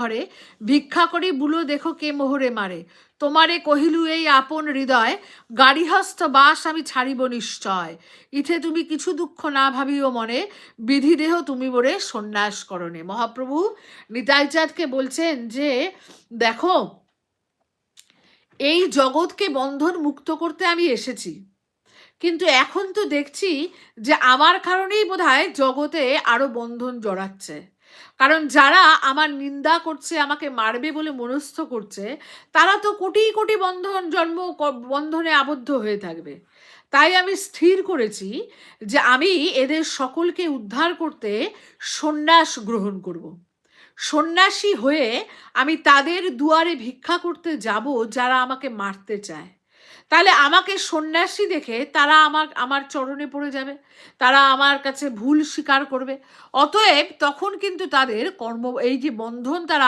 ঘরে ভিক্ষা করি বুলো দেখো কে মোহরে মারে, তোমারে কহিলু এই আপন হৃদয়, গাড়িহস্থ বাস আমি ছাড়িব নিশ্চয়, ইথে তুমি কিছু দুঃখ না ভাবিও মনে, বিধি দেহ তুমি মোরে সন্ন্যাস করণে। মহাপ্রভু নিতাই চাঁদকে বলছেন যে দেখো, এই জগৎকে বন্ধন মুক্ত করতে আমি এসেছি, কিন্তু এখন তো দেখছি যে আমার কারণেই বোধহয় জগতে আরো বন্ধন জড়াচ্ছে। কারণ যারা আমার নিন্দা করছে, আমাকে মারবে বলে মনস্থ করছে, তারা তো কোটি কোটি বন্ধনে আবদ্ধ হয়ে থাকবে। তাই আমি স্থির করেছি যে আমি এদের সকলকে উদ্ধার করতে সন্ন্যাস গ্রহণ করব। সন্ন্যাসী হয়ে আমি তাদের দুয়ারে ভিক্ষা করতে যাব যারা আমাকে মারতে চায়। তাহলে আমাকে সন্ন্যাসী দেখে তারা আমার চরণে পড়ে যাবে, তারা আমার কাছে ভুল স্বীকার করবে। অতএব তখন কিন্তু তাদের এই যে বন্ধন তারা